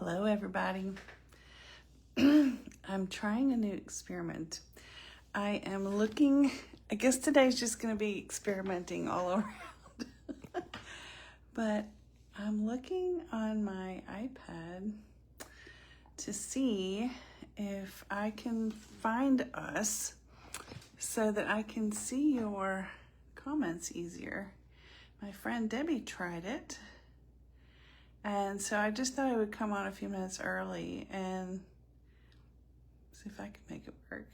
Hello everybody. I'm trying a new experiment. I am looking, I guess today's just going to be experimenting all around. But I'm looking on my iPad to see if I can find us so that I can see your comments easier. My friend Debbie tried it. And so I just thought I would come on a few minutes early and see if I could make it work.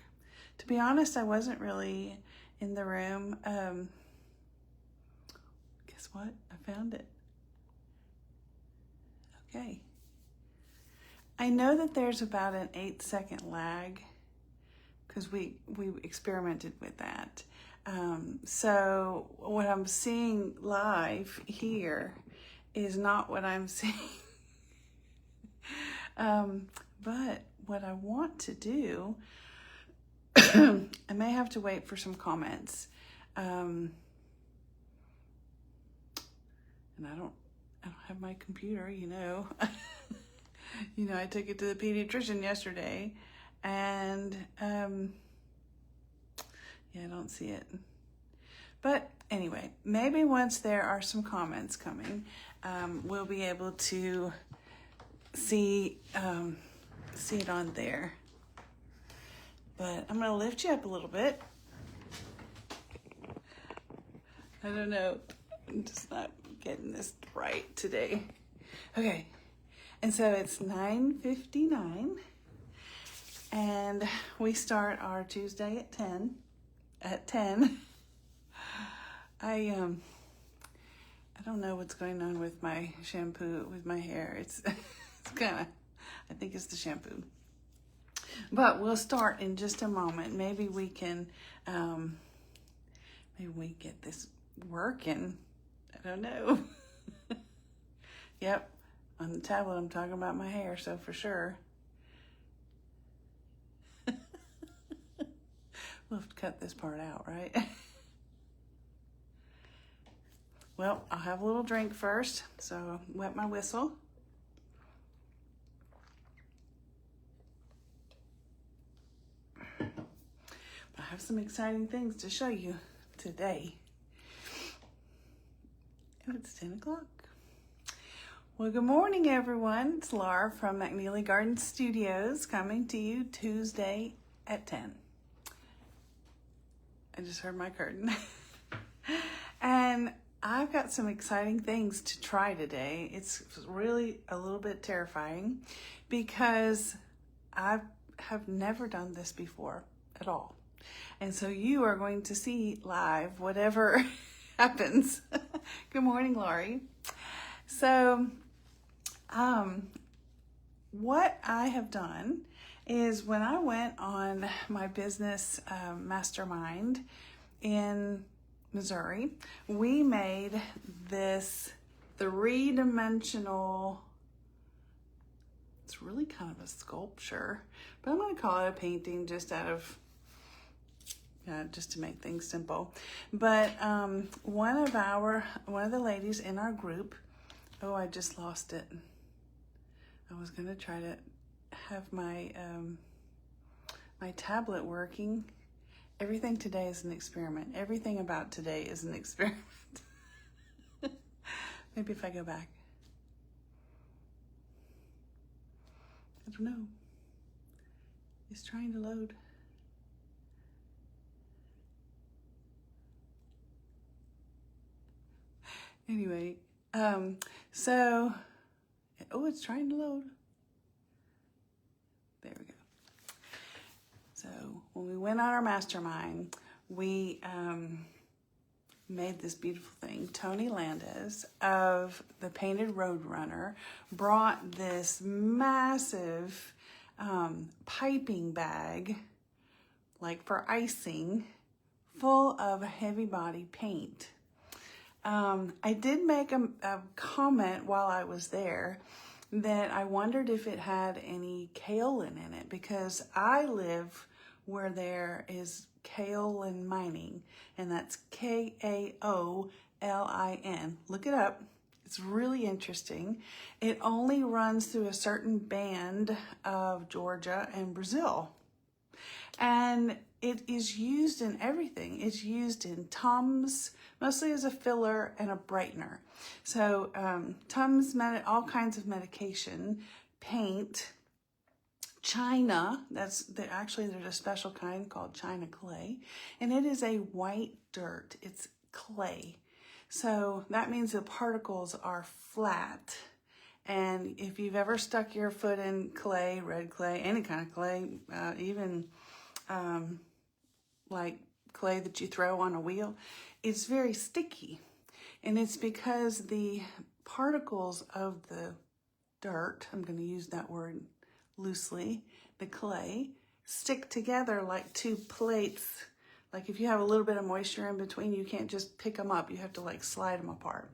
To be honest, I wasn't really in the room. Guess what? I found it. Okay. I know that there's about an 8-second lag because we experimented with that. So what I'm seeing live here is not what I'm seeing. But what I want to do, I may have to wait for some comments. And I don't have my computer, you know. I took it to the pediatrician yesterday and yeah, I don't see it. But anyway, maybe once there are some comments coming, we'll be able to see it on there. But I'm gonna lift you up a little bit. I don't know, I'm just not getting this right today. Okay, and so it's 9:59, and we start our Tuesday at 10. I don't know what's going on with my shampoo, with my hair. It's kind of, I think it's the shampoo. But we'll start in just a moment. Maybe we can, maybe we get this working. I don't know. Yep, on the tablet I'm talking about my hair, so for sure. We'll have to cut this part out, right? Well, I'll have a little drink first, so wet my whistle. I have some exciting things to show you today. Oh, it's 10 o'clock. Well, good morning, everyone. It's Laura from McNeely Garden Studios coming to you Tuesday at 10. I just heard my curtain. And I've got some exciting things to try today. It's really a little bit terrifying because I have never done this before at all. And so you are going to see live whatever happens. Good morning, Laurie. So what I have done is when I went on my business mastermind in Missouri, we made this 3-dimensional, it's really kind of a sculpture, but I'm going to call it a painting just out of, just to make things simple. But one of the ladies in our group, oh, I just lost it. I was going to try to have my my tablet working. Everything today is an experiment. Everything about today is an experiment. Maybe if I go back. I don't know. It's trying to load. Anyway, so, oh, it's trying to load. There we go. So when we went on our mastermind, we made this beautiful thing. Tony Landis of the Painted Roadrunner brought this massive piping bag, like for icing, full of heavy body paint. I did make a comment while I was there that I wondered if it had any kaolin in it, because I live where there is kaolin mining, and that's Kaolin. Look it up. It's really interesting. It only runs through a certain band of Georgia and Brazil. And it is used in everything. It's used in Tums, mostly as a filler and a brightener. So Tums, all kinds of medication, paint, China, actually there's a special kind called China clay, and it is a white dirt. It's clay. So that means the particles are flat. And if you've ever stuck your foot in clay, red clay, any kind of clay, even like clay that you throw on a wheel, it's very sticky. And it's because the particles of the dirt, I'm going to use that word loosely, the clay, stick together like two plates. Like if you have a little bit of moisture in between, you can't just pick them up. You have to like slide them apart.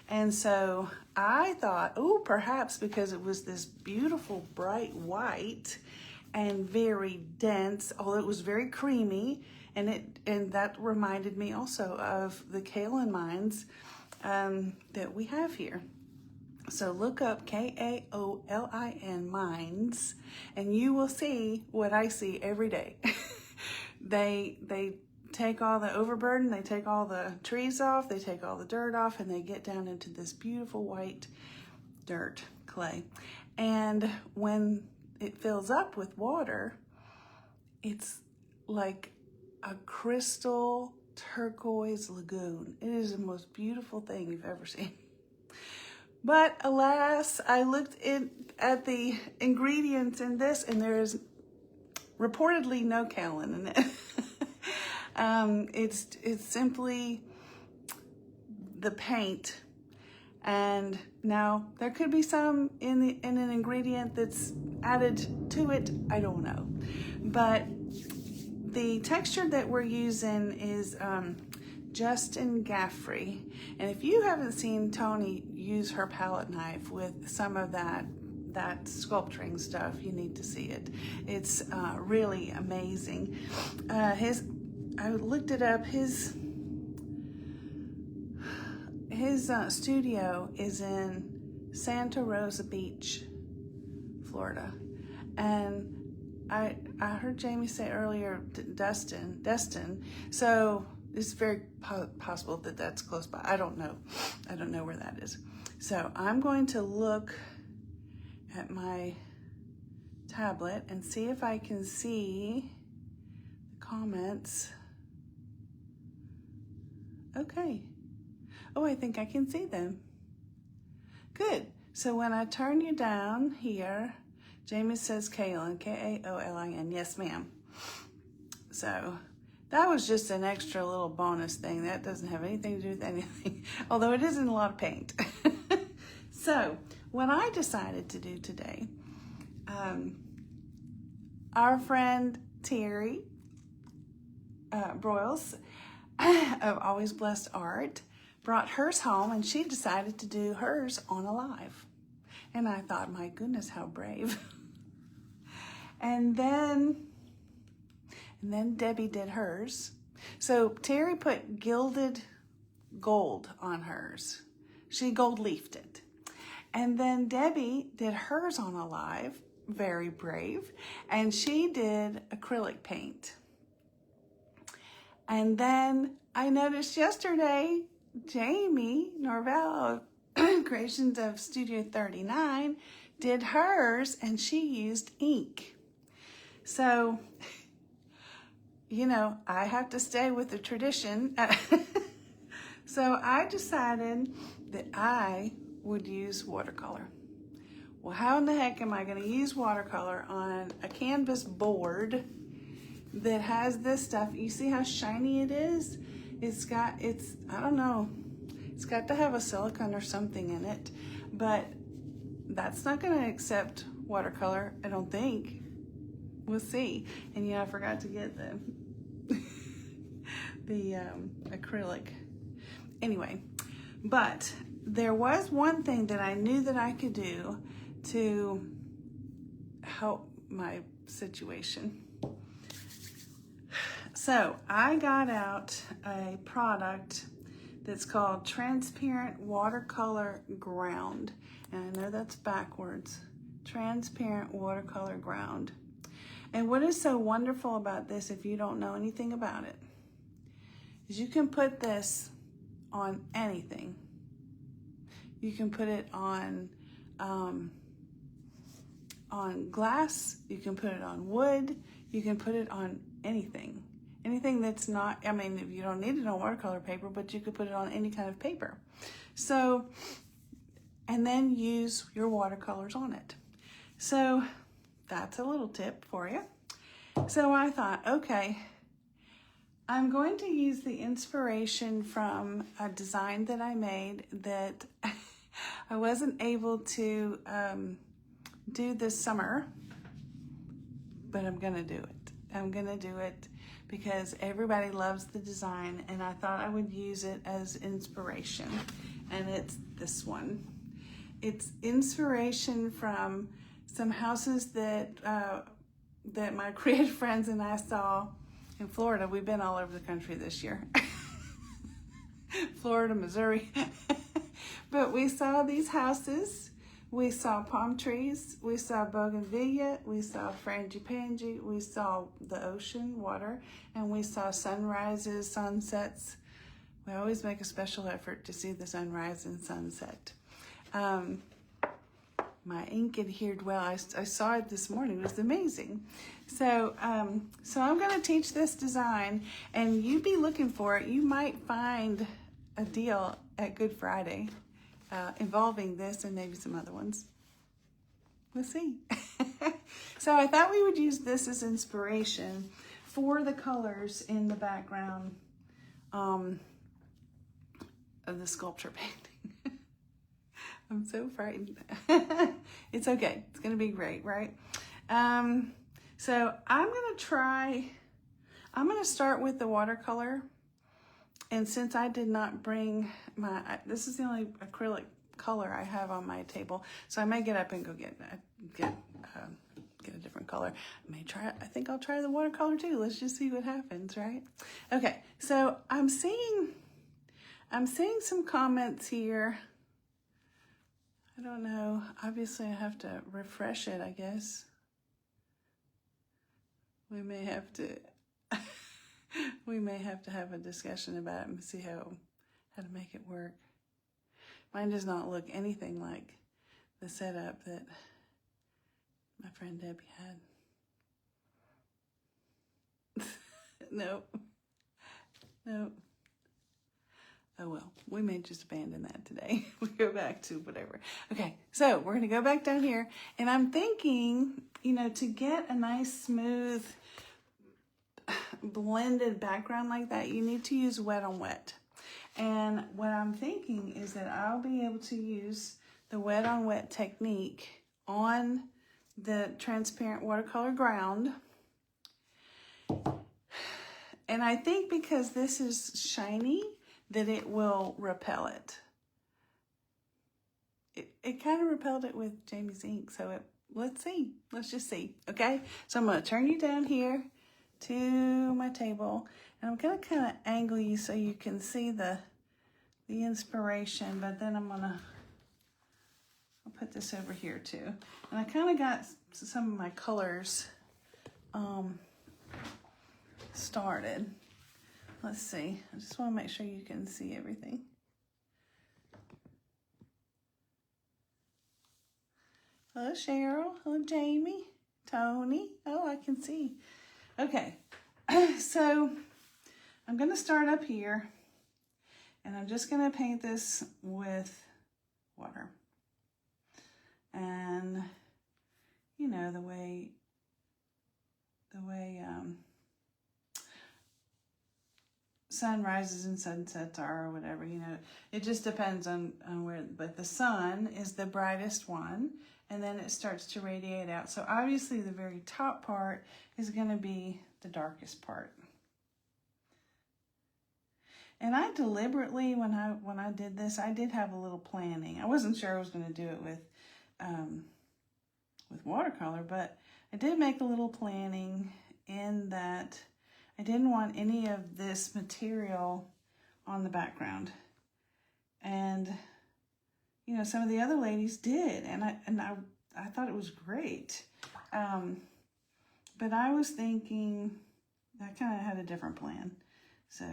And so I thought, oh, perhaps because it was this beautiful bright white and very dense, although it was very creamy, and that reminded me also of the kaolin mines that we have here. So look up Kaolin mines, and you will see what I see every day. They take all the overburden, they take all the trees off, they take all the dirt off, and they get down into this beautiful white dirt clay. And when it fills up with water, it's like a crystal turquoise lagoon. It is the most beautiful thing you've ever seen. But alas, I looked at the ingredients in this, and there is reportedly no kaolin in it. It's simply the paint. And now there could be some in an ingredient that's added to it. I don't know. But the texture that we're using is Justin Gaffrey. And if you haven't seen Tony use her palette knife with some of that sculpturing stuff, you need to see it. It's really amazing. I looked it up. His studio is in Santa Rosa Beach, Florida. And I heard Jamie say earlier, Destin. So it's very possible that that's close by. I don't know. I don't know where that is. So I'm going to look at my tablet and see if I can see the comments. Okay. Oh, I think I can see them. Good. So when I turn you down here, Jamie says kaolin, Kaolin. Yes, ma'am. So that was just an extra little bonus thing. That doesn't have anything to do with anything, although it is in a lot of paint. So what I decided to do today, our friend Terry Broyles of Always Blessed Art brought hers home, and she decided to do hers on a live. And I thought, my goodness, how brave. And then Debbie did hers. So Terry put gilded gold on hers. She gold leafed it. And then Debbie did hers on a live, very brave, and she did acrylic paint. And then I noticed yesterday, Jamie Norvell of Creations of Studio 39 did hers, and she used ink. So, you know, I have to stay with the tradition. So I decided that I would use watercolor. Well, how in the heck am I going to use watercolor on a canvas board that has this stuff? You see how shiny it is? I don't know, it's got to have a silicone or something in it, but that's not going to accept watercolor, I don't think. We'll see. And yeah, I forgot to get the acrylic. Anyway, but there was one thing that I knew that I could do to help my situation. So I got out a product that's called Transparent Watercolor Ground. And I know that's backwards. Transparent Watercolor Ground. And what is so wonderful about this, if you don't know anything about it, is you can put this on anything. You can put it on glass, you can put it on wood, you can put it on anything. Anything that's not, I mean, if you don't need it on watercolor paper, but you could put it on any kind of paper. So, and then use your watercolors on it. So that's a little tip for you. So I thought, okay, I'm going to use the inspiration from a design that I made that I wasn't able to do this summer, but I'm gonna do it. I'm gonna do it because everybody loves the design, and I thought I would use it as inspiration. And it's this one. It's inspiration from some houses that that my creative friends and I saw in Florida. We've been all over the country this year. Florida, Missouri. But we saw these houses. We saw palm trees, we saw bougainvillea, we saw frangipani, we saw the ocean, water, and we saw sunrises, sunsets. We always make a special effort to see the sunrise and sunset. My ink adhered well. I saw it this morning. It was amazing. So, so I'm going to teach this design, and you be looking for it. You might find a deal at Good Friday involving this and maybe some other ones. We'll see. So I thought we would use this as inspiration for the colors in the background of the sculpture painting. I'm so frightened. It's okay. It's going to be great, right? So I'm going to start with the watercolor. And since I did not bring this is the only acrylic color I have on my table, so I may get up and go get a different color. I think I'll try the watercolor too. Let's just see what happens, right? Okay, so I'm seeing some comments here. I don't know. Obviously, I have to refresh it, I guess. We may have to. We may have to have a discussion about it and see how to make it work. Mine does not look anything like the setup that my friend Debbie had. Nope. Oh well, we may just abandon that today. We go back to whatever. Okay, so we're gonna go back down here, and I'm thinking, to get a nice smooth blended background like that, you need to use wet on wet. And what I'm thinking is that I'll be able to use the wet on wet technique on the transparent watercolor ground. And I think because this is shiny, that it will repel it. It kind of repelled it with Jamie's ink, so let's see. Let's just see, okay? So I'm going to turn you down here to my table, and I'm going to kind of angle you so you can see the inspiration, but then I'll put this over here too. And I kind of got some of my colors started. Let's see. I just want to make sure you can see everything. Hello, Cheryl. Hello, Jamie. Tony. Oh, I can see. Okay. So I'm going to start up here, and I'm just going to paint this with water. And, the way sunrises and sunsets are, or whatever, it just depends on where, but the sun is the brightest one, and then it starts to radiate out. So obviously the very top part is going to be the darkest part. And I deliberately, when I did this, I did have a little planning. I wasn't sure I was going to do it with watercolor, but I did make a little planning in that I didn't want any of this material on the background. And, you know, some of the other ladies did. And I thought it was great. But I was thinking, I kind of had a different plan. So,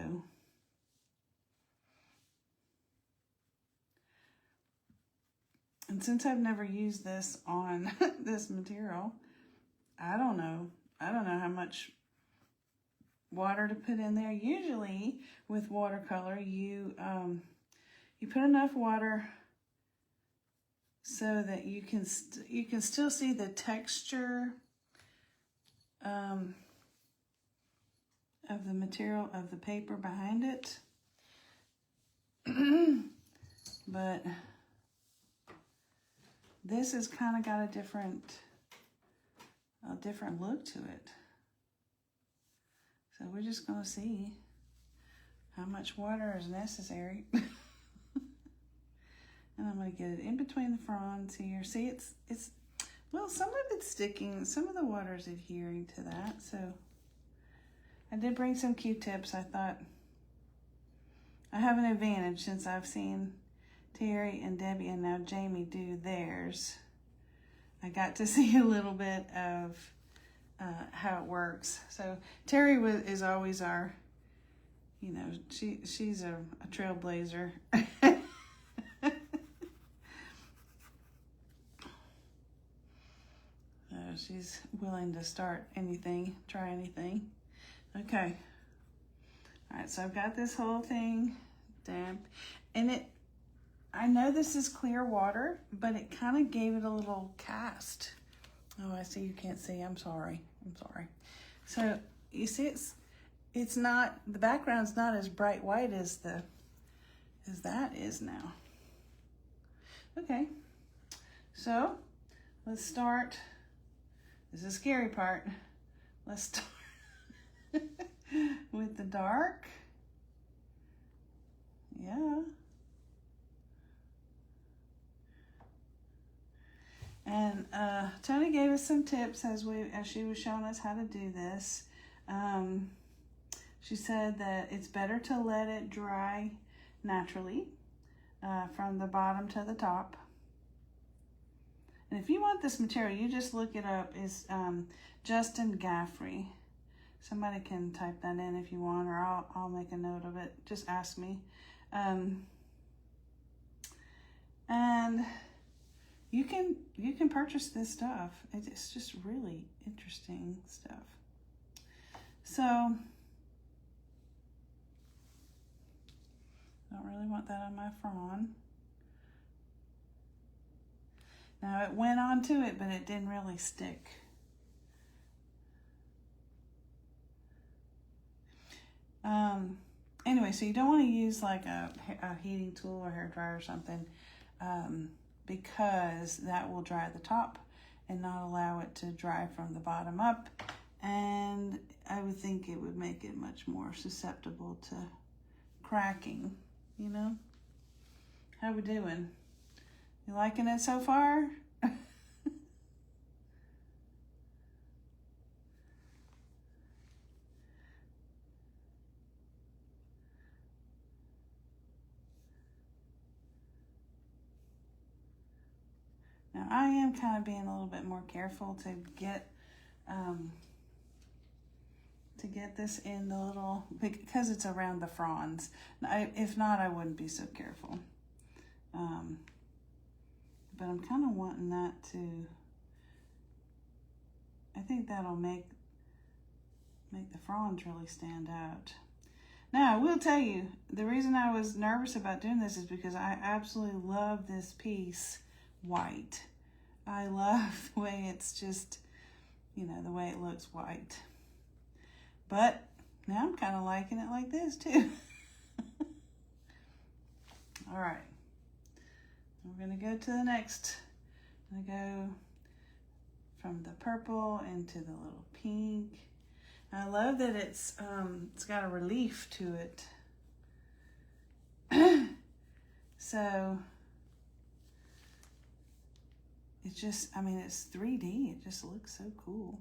and since I've never used this on this material, I don't know how much water to put in there. Usually with watercolor, you put enough water so that you can still see the texture of the material of the paper behind it. But this has kind of got a different look to it. So we're just going to see how much water is necessary. And I'm going to get it in between the fronds here. See, it's well, some of it's sticking, some of the water's adhering to that. So I did bring some Q-tips. I thought I have an advantage since I've seen Terry and Debbie and now Jamie do theirs. I got to see a little bit of how it works. So Terry is always our, you know, she's a trailblazer. She's willing to start anything, try anything. Okay. All right, so I've got this whole thing damp. And I know this is clear water, but it kind of gave it a little cast. Oh, I see you can't see. I'm sorry. So you see it's not, the background's not as bright white as that is now. Okay. So let's start. This is the scary part. Let's start with the dark. Yeah. And Tony gave us some tips as she was showing us how to do this. She said that it's better to let it dry naturally from the bottom to the top. And if you want this material, you just look it up. It's Justin Gaffrey. Somebody can type that in if you want, or I'll make a note of it. Just ask me. And you can purchase this stuff. It's just really interesting stuff. So I don't really want that on my frond. Now it went onto it, but it didn't really stick. Anyway, so you don't want to use like a heating tool or hair dryer or something, because that will dry the top and not allow it to dry from the bottom up. And I would think it would make it much more susceptible to cracking, you know? How we doing? You liking it so far? Now I am kind of being a little bit more careful to get this in the little, because it's around the fronds. If not, I wouldn't be so careful. But I'm kind of wanting that to, I think that'll make the fronds really stand out. Now, I will tell you, the reason I was nervous about doing this is because I absolutely love this piece white. I love the way it's just, you know, the way it looks white. But now I'm kind of liking it like this too. All right. We're going to go to the next. I'm going to go from the purple into the little pink. I love that it's got a relief to it. So it's just, I mean, it's 3D. It just looks so cool.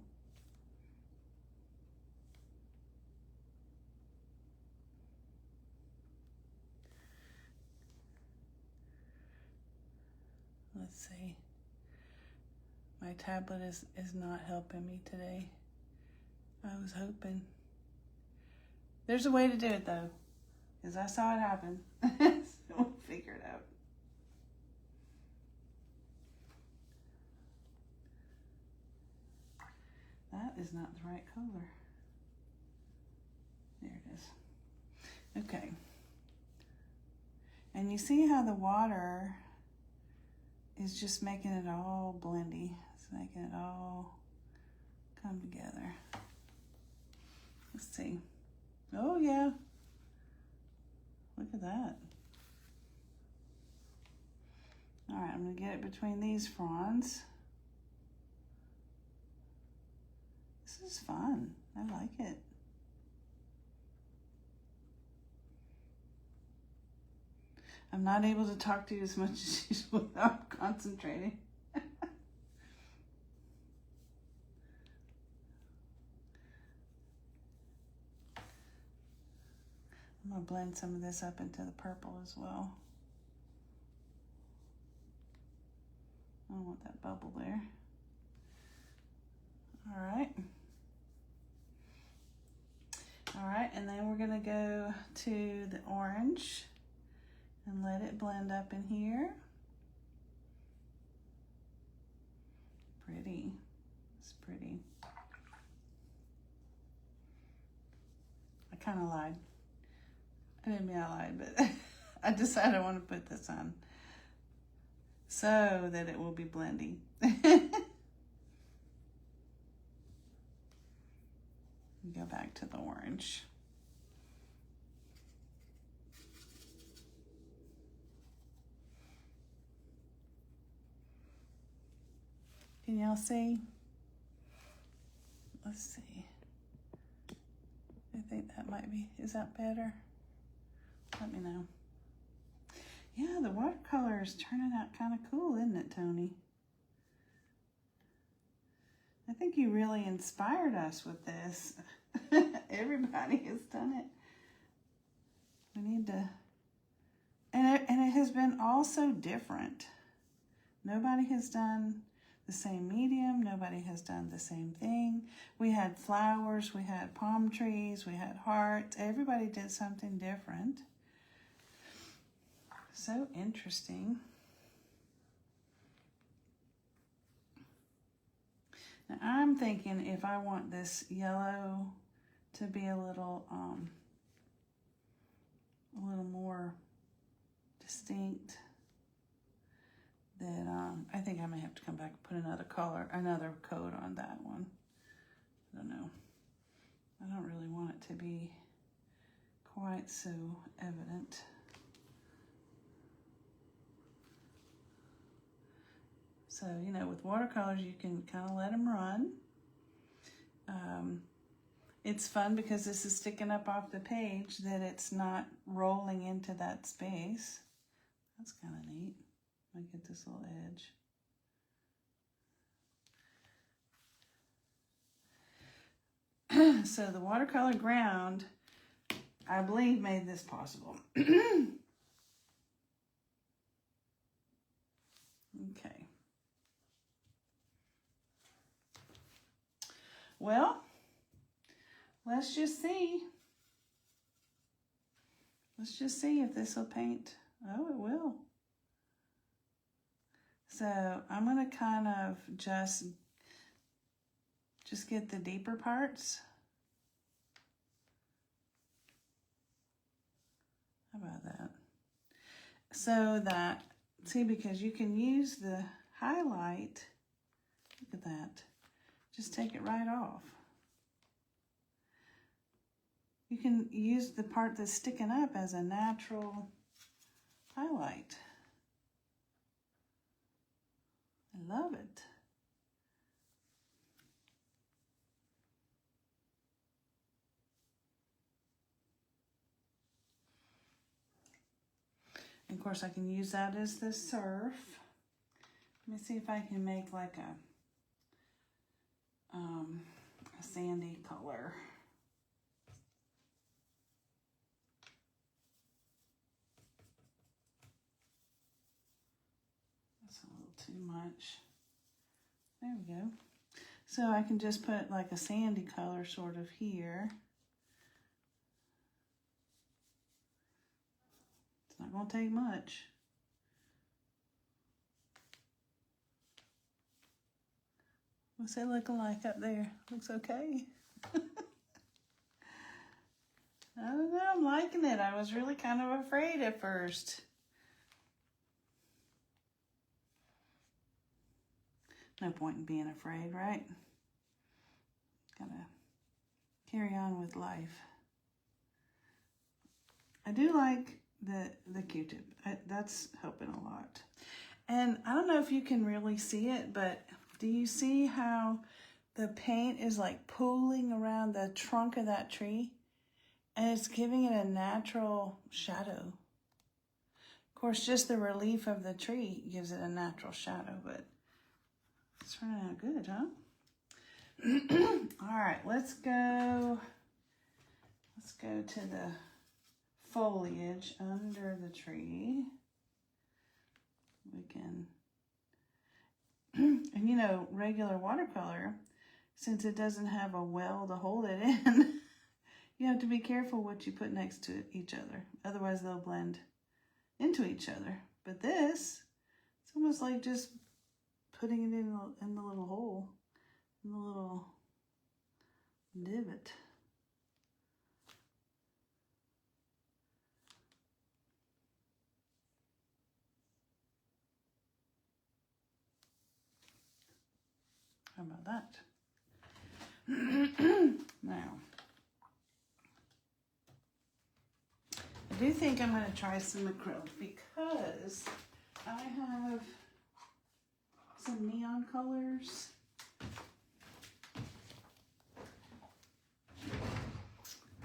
Let's see. My tablet is not helping me today. I was hoping. There's a way to do it though, because I saw it happen. So we'll figure it out. That is not the right color. There it is. Okay. And you see how the water is just making it all blendy. It's making it all come together. Let's see. Oh yeah. Look at that. All right, I'm gonna get it between these fronds. This is fun. I like it. I'm not able to talk to you as much as usual without concentrating. I'm gonna blend some of this up into the purple as well. I don't want that bubble there. All right. All right, and then we're gonna go to the orange and let it blend up in here. Pretty, it's pretty. I kind of lied. I didn't mean I lied, but I decided I want to put this on so that it will be blendy. Go back to the orange. Can y'all see? Let's see. I think that might be, is that better? Let me know. Yeah, the watercolor is turning out kind of cool, isn't it, Tony? I think you really inspired us with this. Everybody has done it. We need to, and it has been all so different. Nobody has done the same medium. Nobody has done the same thing. We had flowers, we had palm trees, we had hearts. Everybody did something different. So interesting. Now I'm thinking if I want this yellow to be a little more distinct, that I think I may have to come back and put another coat on that one. I don't know. I don't really want it to be quite so evident. So, you know, with watercolors, you can kind of let them run. It's fun because this is sticking up off the page, that it's not rolling into that space. That's kind of neat. I get this little edge. So the watercolor ground, I believe, made this possible. Okay. Well, let's just see. Let's just see if this will paint. Oh, it will. So I'm going to kind of just get the deeper parts. How about that? So that, see, because you can use the highlight, look at that, just take it right off. You can use the part that's sticking up as a natural highlight. I love it. And of course I can use that as the surf. Let me see if I can make like a sandy color. That's a little too much. There we go. So I can just put like a sandy color sort of here. It's not going to take much. What's it looking like up there? Looks okay. I don't know, I'm liking it. I was really kind of afraid at first. No point in being afraid, right? Gotta carry on with life. I do like the Q-tip. That's helping a lot. And I don't know if you can really see it, but do you see how the paint is like pooling around the trunk of that tree? And it's giving it a natural shadow. Of course, just the relief of the tree gives it a natural shadow, but it's turning out good, huh? All right, let's go to the foliage under the tree. We can, and you know, regular watercolor, since it doesn't have a well to hold it in, you have to be careful what you put next to each other. Otherwise, they'll blend into each other. But this, it's almost like just putting it in the little hole, in the little divot. How about that? Now, I do think I'm going to try some acrylic because I have some neon colors.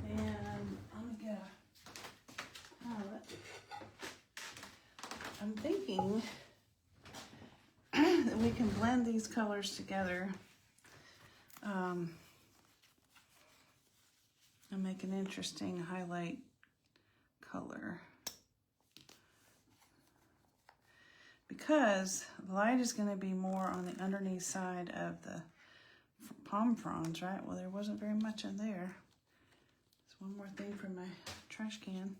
And I'm going to get a palette. I'm thinking that we can blend these colors together and make an interesting highlight color. Because the light is going to be more on the underneath side of the palm fronds, right? Well, there wasn't very much in there. There's one more thing from my trash can.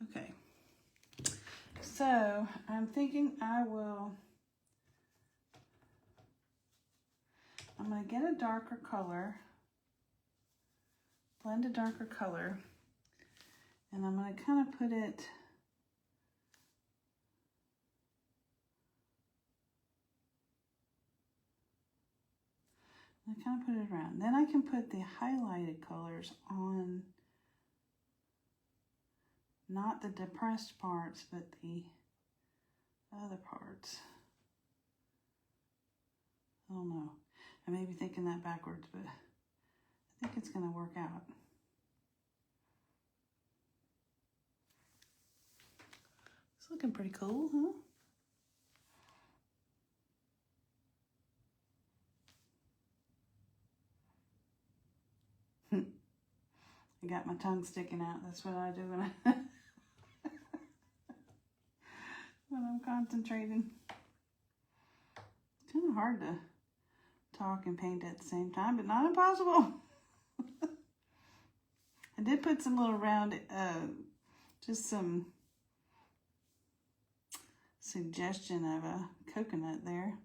Okay. So I'm thinking I'm going to get a darker color, blend a darker color, and I'm going to kind of put it around. Then I can put the highlighted colors on, not the depressed parts, but the other parts. I don't know. I may be thinking that backwards, but I think it's going to work out. It's looking pretty cool, huh? I got my tongue sticking out. That's what I do when I'm concentrating. It's kind of hard to talk and paint at the same time, but not impossible. I did put some little round, just some suggestion of a coconut there.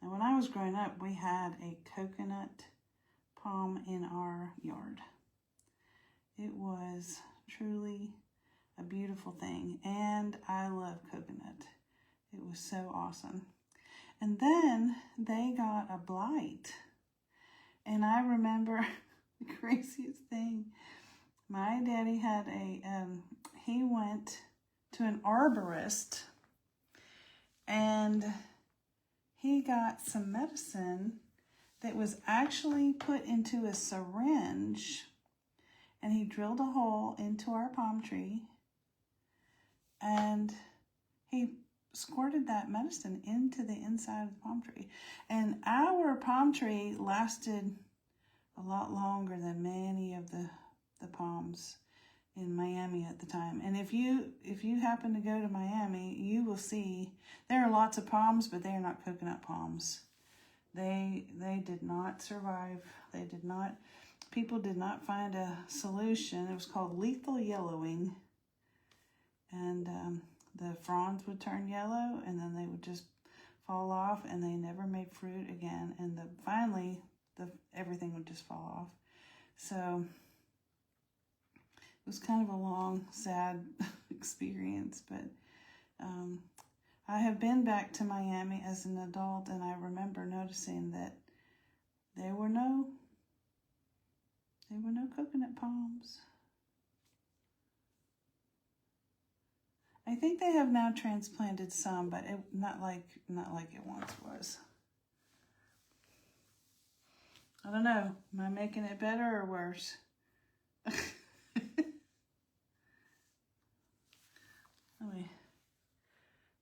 Now, when I was growing up, we had a coconut palm in our yard. It was truly a beautiful thing, and I love coconut. It was so awesome. And then they got a blight. And I remember the craziest thing. My daddy had he went to an arborist and he got some medicine that was actually put into a syringe, and he drilled a hole into our palm tree and he squirted that medicine into the inside of the palm tree. And our palm tree lasted a lot longer than many of the palms in Miami Miami at the time. And if you happen to go to Miami, you will see there are lots of palms, but they are not coconut palms. They did not survive. People did not find a solution. It was called lethal yellowing. And the fronds would turn yellow, and then they would just fall off, and they never made fruit again. And finally, everything would just fall off. So it was kind of a long, sad experience. But I have been back to Miami as an adult, and I remember noticing that there were no coconut palms. I think they have now transplanted some, but not like it once was. I don't know. Am I making it better or worse?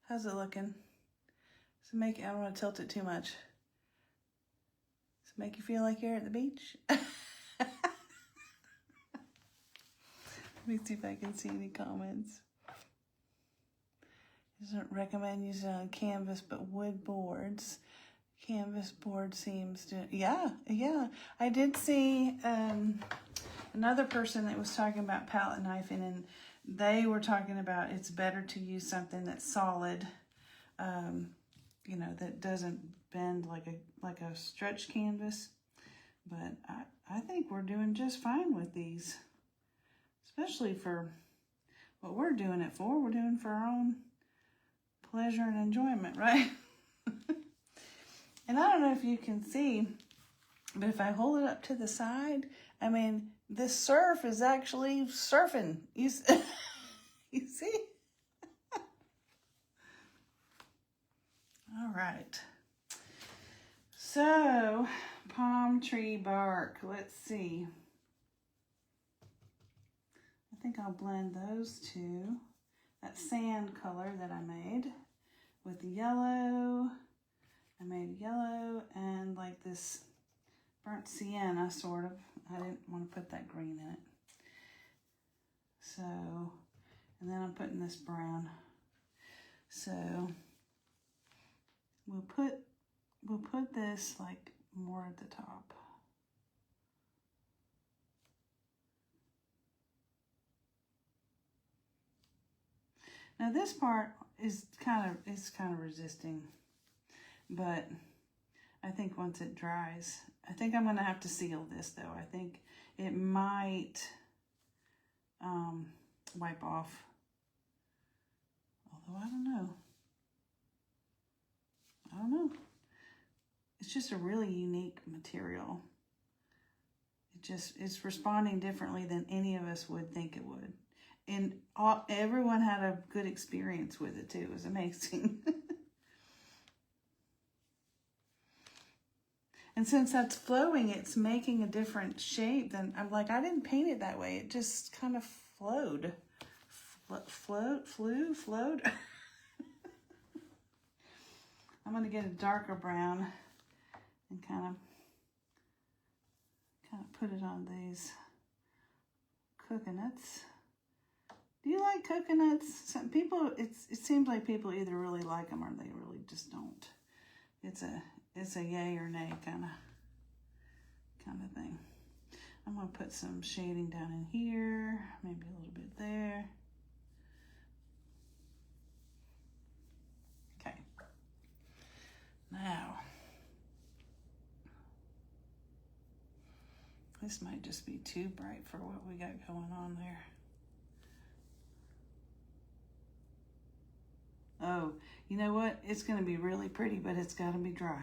How's it looking? I don't want to tilt it too much. Does it make you feel like you're at the beach? Let me see if I can see any comments. Doesn't recommend using on canvas, but wood boards. Canvas board seems to, yeah. I did see another person that was talking about palette knifing, and they were talking about it's better to use something that's solid, that doesn't bend like a stretch canvas. But I think we're doing just fine with these, especially for what we're doing it for. We're doing for our own pleasure and enjoyment, right? And I don't know if you can see, but if I hold it up to the side, I mean, this surf is actually surfing. You see? All right. So, palm tree bark. Let's see. I think I'll blend those two. That sand color that I made with the yellow. I made yellow and like this burnt sienna, sort of. I didn't want to put that green in it. So, and then I'm putting this brown. So, we'll put this like more at the top. Now this part is kind of resisting, but I think once it dries, I think I'm gonna have to seal this though. I think it might wipe off, although I don't know. It's just a really unique material. It's responding differently than any of us would think it would. And everyone had a good experience with it too. It was amazing. And since that's flowing, it's making a different shape than, I'm like, I didn't paint it that way. It just kind of flowed. Flowed. I'm going to get a darker brown and kind of put it on these coconuts. Do you like coconuts? Some people, it seems like people either really like them or they really just don't. It's a yay or nay kind of thing. I'm going to put some shading down in here, maybe a little bit there. Okay. Now, this might just be too bright for what we got going on there. Oh, you know what? It's going to be really pretty, but it's got to be dry.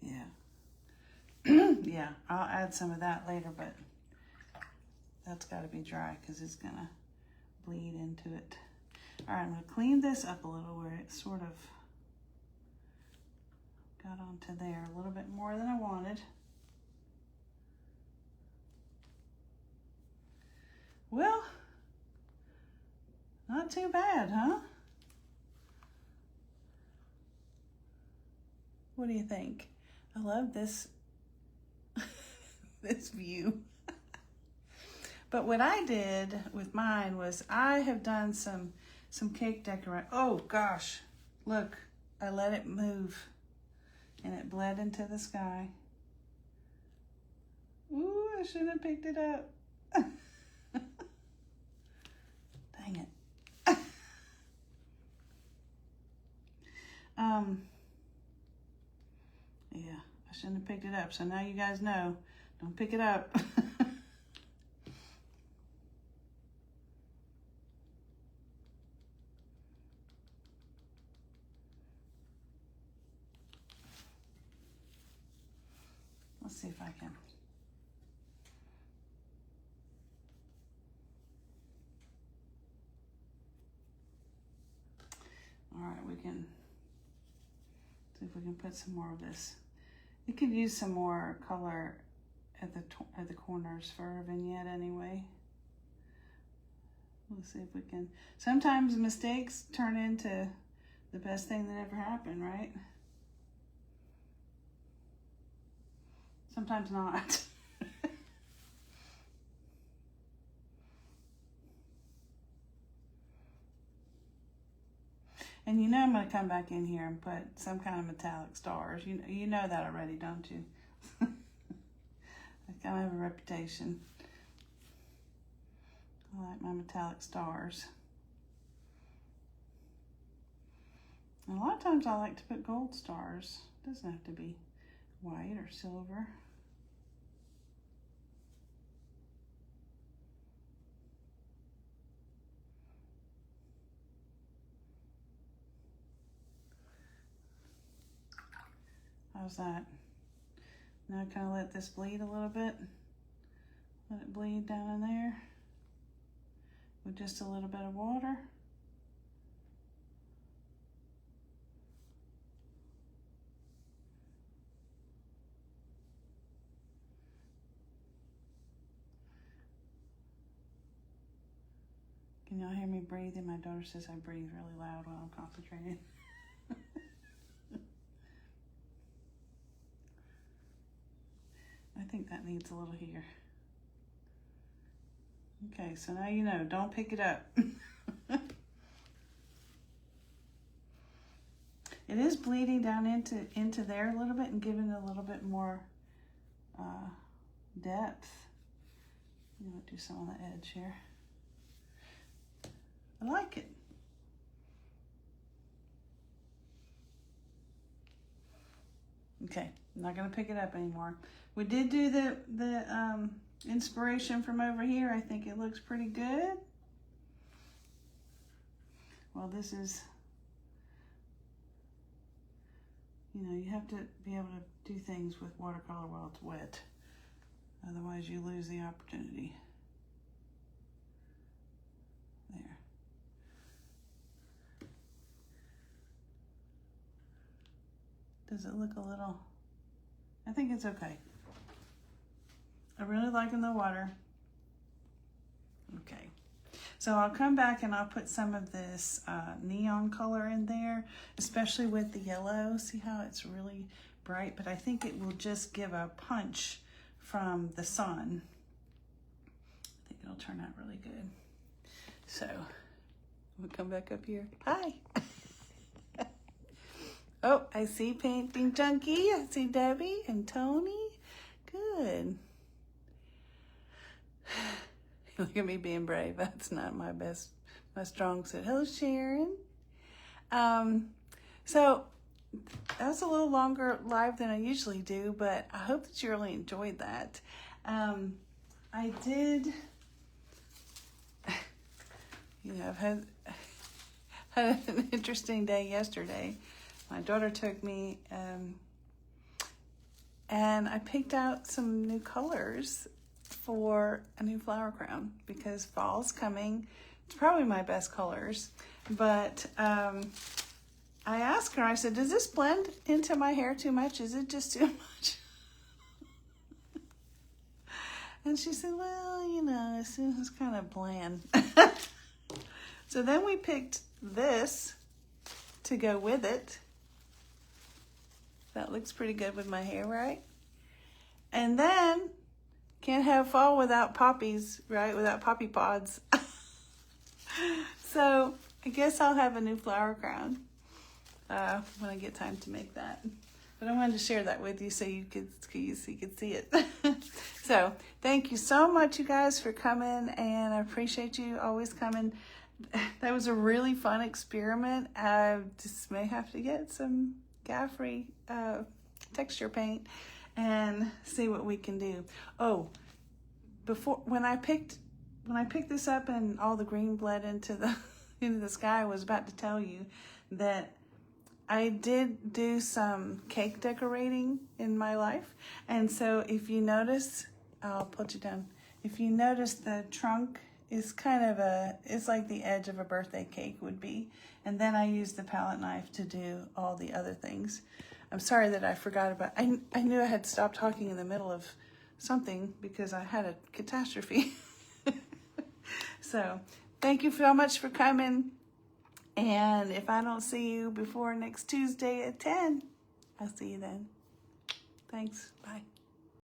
Yeah. Yeah, I'll add some of that later, but that's got to be dry because it's going to bleed into it. All right, I'm going to clean this up a little where it sort of got onto there a little bit more than I wanted. Well, not too bad, huh? What do you think? I love this this view. But what I did with mine was I have done some cake decoration. Oh gosh, look, I let it move and it bled into the sky. Ooh, I shouldn't have picked it up. Dang it. Yeah, I shouldn't have picked it up. So now you guys know, don't pick it up. Let's see if I can. All right, we can see if we can put some more of this. You could use some more color at the corners for a vignette anyway. We'll see if we can. Sometimes mistakes turn into the best thing that ever happened, right? Sometimes not. And you know I'm going to come back in here and put some kind of metallic stars. You know that already, don't you? I kind of have a reputation. I like my metallic stars. And a lot of times I like to put gold stars. It doesn't have to be white or silver. How's that? Now kind of let this bleed a little bit. Let it bleed down in there with just a little bit of water. Can y'all hear me breathing? My daughter says I breathe really loud while I'm concentrating. I think that needs a little here. Okay, so now you know, don't pick it up. It is bleeding down into there a little bit and giving it a little bit more depth. I'm gonna do some on the edge here. I like it. Okay, I'm not gonna pick it up anymore. We did do the inspiration from over here. I think it looks pretty good. Well, this is, you know, you have to be able to do things with watercolor while it's wet. Otherwise you lose the opportunity. There. Does it look a little, I think it's okay. I really like in the water. Okay, so I'll come back and I'll put some of this neon color in there, especially with the yellow. See how it's really bright, but I think it will just give a punch from the sun. I think it'll turn out really good. So we'll come back up here. Hi. Oh, I see Painting Junkie. I see Debbie and Tony. Good. Look at me being brave. That's not my strong suit. Hello, Sharon. So that's a little longer live than I usually do, but I hope that you really enjoyed that. I did, you know, I've had an interesting day yesterday. My daughter took me and I picked out some new colors for a new flower crown because fall's coming. It's probably my best colors, but I asked her, I said, does this blend into my hair too much? Is it just too much? And she said, well, you know, it's kind of bland. So then we picked this to go with it. That looks pretty good with my hair, right? And then Can't have fall without poppies, right? Without poppy pods. So I guess I'll have a new flower crown when I get time to make that. But I wanted to share that with you so you could see it. So thank you so much, you guys, for coming, and I appreciate you always coming. That was a really fun experiment. I just may have to get some Gaffrey texture paint and see what we can do. Oh, when I picked this up and all the green bled into the sky, I was about to tell you that I did do some cake decorating in my life. And so if you notice, I'll put you down. If you notice, the trunk is kind of it's like the edge of a birthday cake would be. And then I used the palette knife to do all the other things. I'm sorry that I forgot about, I knew I had stopped talking in the middle of something because I had a catastrophe. So thank you so much for coming. And if I don't see you before next Tuesday at 10, I'll see you then. Thanks. Bye.